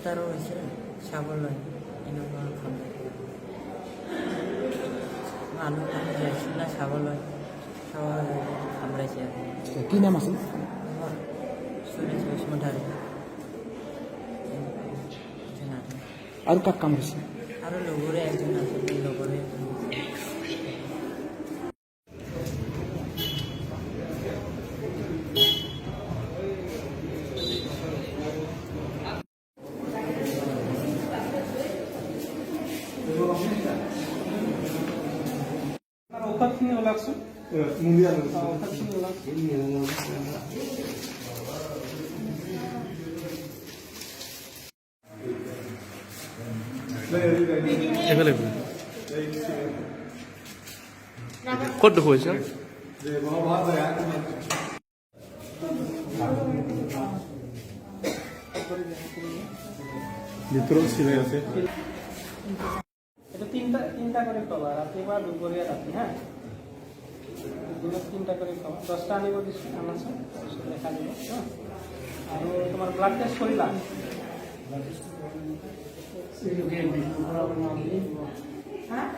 ডাক্তাৰো হৈছে চাবলৈ এনেকুৱা মানুহ যাইছিল না চাবলৈ কামৰাইছে আৰু কি নাম আছিল? সুৰেশ বসুমতাৰী আৰু কাক কামৰাইছে? আৰু লগৰে একজন আছিল লগৰে ঔষধখিনি ওলাকচোন ঔষধখিনি ওলাওক ক'ত দেখুৱাইছে? ভিতৰত চিলাই আছে। এটা তিনটা করে খাওয়া রাত্রিবার দুপুরিয়া রাত্রি হ্যাঁ দিনত তিনটা করে খাওয়া 10টা আনিব দিছো আনাছো দেখা দিব হ্যাঁ আৰু তোমাৰ ব্লাড টেস্ট কৰিলা হ্যাঁ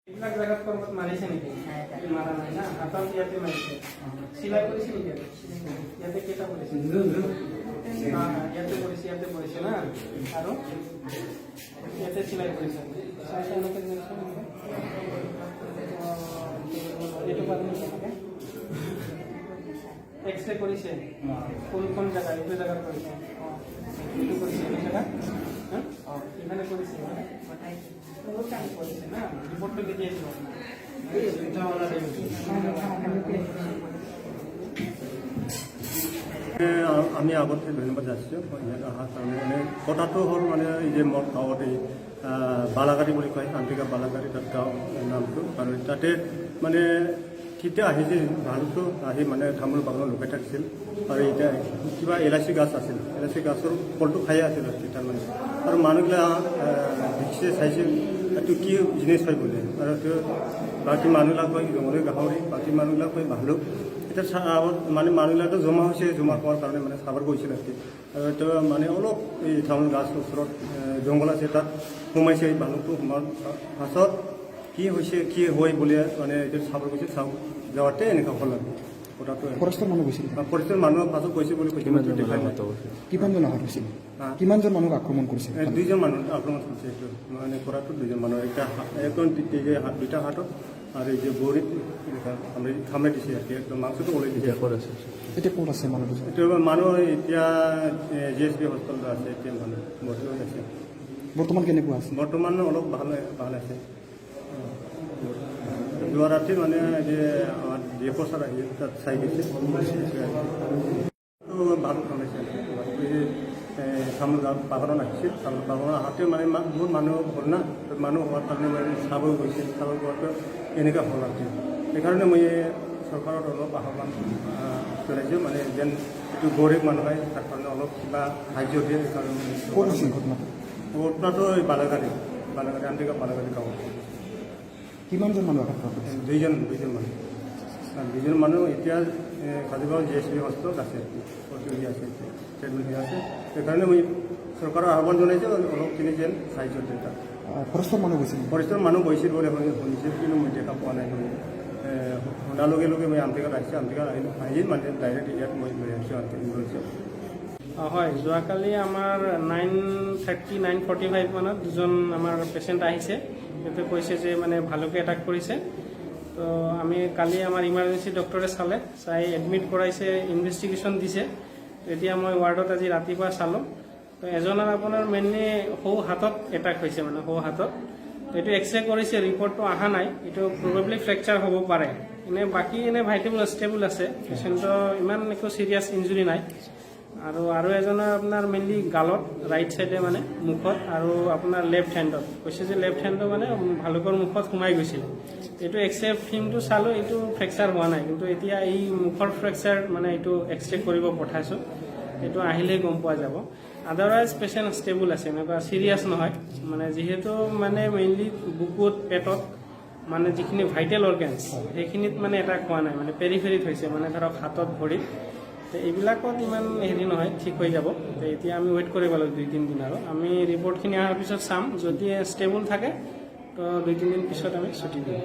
এইবিলাক জায়গাত কৰবাত মাৰিছে নেকি মাৰা নাই না হাতত ইয়াতে মাৰিছে চিলাই কৰিছে নেকি ইয়াতে কেইটা কৰিছে ইয়াতে কৰিছে না আৰু ইয়াতে চিলাই কৰিছে এইটো কাৰণে এক্সৰে কৰিছে কোনখন জেগা এইটো জেগাত কৰিছে এইটো কৰিছে এইটো জেগা এখানে কৰিছে কৰিছে না ৰিপোৰ্টটা দিয়েছিল আমি আগতে ধন্যবাদ যাচ্ছোঁ ইয়াত অহাৰ কাৰণে মানে কথাটো হ'ল মানে এই যে মোৰ গাঁৱত এই বালাগাড়ী বুলি কয় আন্তিকা বালাগাড়ী তাত গাঁও নামটো আৰু তাতে মানে কেতিয়া আহিছিল ভালটো আহি মানে তামোল বাগানত লুকাই থাকিছিল আৰু এতিয়া কিবা এলাচি গাছ আছিল এলাচি গাছৰ ফলটো খাই আছিল তাৰমানে আৰু মানুহবিলাক দেখিছে চাইছিল এইটো কি জিনিস হয় বুলি আৰু বাকী মানুহবিলাক কয় জংঘলী গাহৰি বাকী মানুহবিলাক কয় ভালুক এতিয়া মানে মানুহবিলাকতো জমা হৈছে জমা হোৱাৰ কাৰণে মানে চাবৰ গৈছিল আৰু এতিয়া মানে অলপ এই তামোল গাছ ওচৰত জংঘল আছে তাত সোমাইছে এই ভালুকটো সোমোৱাৰ পাছত কি হৈছে কি হয় বুলি মানে এইটো চাবৰ গৈছিল চাওঁ যাওঁতে এনেকুৱা হ'ল আৰু কথাটো ফৰেষ্টৰ মানুহ গৈছিল ফৰেষ্টৰ মানুহৰ পাছত গৈছে বুলি কৈছে কিমানজন আহত হৈছিল কিমানজন মানুহক আক্ৰমণ কৰিছে 2জন মানুহ আক্ৰমণ কৰিছে এইটো মানে কৰাটো 2জন মানুহ একজন দুইটা হাতত আৰু এই যে ভৰিত খামে দিছে আৰু একদম মাংসটো ওলাই দিছে এতিয়া ক'ত আছে মানুহ দুজন এইটো মানুহ এতিয়া GSB হস্পিটেলত আছে এতিয়া মানুহ বৰ্তমান আছে বৰ্তমান কেনেকুৱা আছে বৰ্তমান অলপ ভাল আছে যোৱা ৰাতি মানে যে আমাৰ DFO ছাৰ আহি তাত চাই গৈছে ভাল খাইছে তামোল বাগানত আহিছিল তামোল বাগানত আহোঁতে মানে বহুত মানুহ হ'ল না মানুহ হোৱাৰ কাৰণে মানে চাব গৈছিল চাব যোৱাটো এনেকুৱা হ'ল আৰু সেইকাৰণে মই চৰকাৰত অলপ আহ্বান জনাইছোঁ মানে যেন এইটো গৰীব মানুহ হয় তাৰ কাৰণে অলপ কিবা সাহাৰ্য দিয়ে সেইকাৰণে ক'ত আছিল ঘটনাটো এই বালাগাড়ী আন্তিকা বালাগাড়ী গাঁৱত কিমানজন মানুহ আঘাত প্ৰাপ্ত হৈছে 2জন মানুহ এতিয়া কাজিগাঁও GSB হস্পিটেলত আছে ভৰ্তি আছে ট্ৰিটমেণ্ট হৈ আছে সেইকাৰণে মই চৰকাৰৰ আহ্বান জনাইছোঁ অলপখিনি যেন সাহায্য দিয়ে তাত ফৰেষ্টৰ মানুহ গৈছিল ফৰেষ্টৰ মানুহ গৈছিল বুলি শুনিছোঁ কিন্তু মই দেখা পোৱা নাই শুনাৰ লগে লগে মই আন্তিকাত আহিছোঁ আন্তিকাত আহি মানে ডাইৰেক্ট ইয়াত মই লৈ আহিছোঁ এম্বুলেঞ্চত হয় যোৱাকালি আমাৰ 9:30 9:45 মানত দুজন আমাৰ পেচেণ্ট আহিছে সিহঁতে কৈছে যে মানে ভালুকে এটাক কৰিছে তো আমি কালি আমাৰ ইমাৰ্জেঞ্চি ডক্টৰে চাই এডমিট কৰাইছে, ইনভেষ্টিগেশ্যন দিছে। এতিয়া মই ৱাৰ্ডত আজি ৰাতিপুৱা চালোঁ, তো এজনৰ আপোনাৰ মেইনলি সোঁ হাতত এটাক হৈছে, মানে সোঁ হাতত। এইটো এক্সৰে কৰিছে, ৰিপৰ্টটো অহা নাই, এইটো প্ৰবেবলি ফ্ৰেকচাৰ হ'ব পাৰে। বাকী ভাইটেবল ষ্টেবল আছে, পেচেণ্টৰ ইমান একো চিৰিয়াছ ইঞ্জুৰি নাই। আৰু এজনৰ আপোনাৰ মেইনলি গালত, ৰাইট চাইডে মানে মুখত, আৰু আপোনাৰ লেফ্ট হেণ্ডত কৈছে যে লেফ্ট হেণ্ডটো মানে ভালুকৰ মুখত সোমাই গৈছিলে। এইটো এক্সৰে ফিল্মটো চালোঁ, এইটো ফ্ৰেকচাৰ হোৱা নাই, কিন্তু এতিয়া এই মুখৰ ফ্ৰেকচাৰ মানে এইটো এক্সৰে কৰিব পঠাইছোঁ, এইটো আহিলেই গম পোৱা যাব। আদাৰৱাইজ পেচেণ্ট ষ্টেবল আছে, এনেকুৱা চিৰিয়াছ নহয়। মানে যিহেতু মানে মেইনলি বুকুত, পেটত মানে যিখিনি ভাইটেল অৰ্গেনছ সেইখিনিত মানে এটাক হোৱা নাই, মানে পেৰিফেৰিত হৈছে, মানে ধৰক হাতত, ভৰিত। তো এইবিলাকত ইমান হেৰি নহয়, ঠিক হৈ যাব। তো এতিয়া আমি ৱেইট কৰিব লাগিব 2-3 দিন, আৰু আমি ৰিপৰ্টখিনি অহাৰ পিছত চাম। যদি ষ্টেবল থাকে তো 2-3 দিন পিছত আমি ছুটি দিম।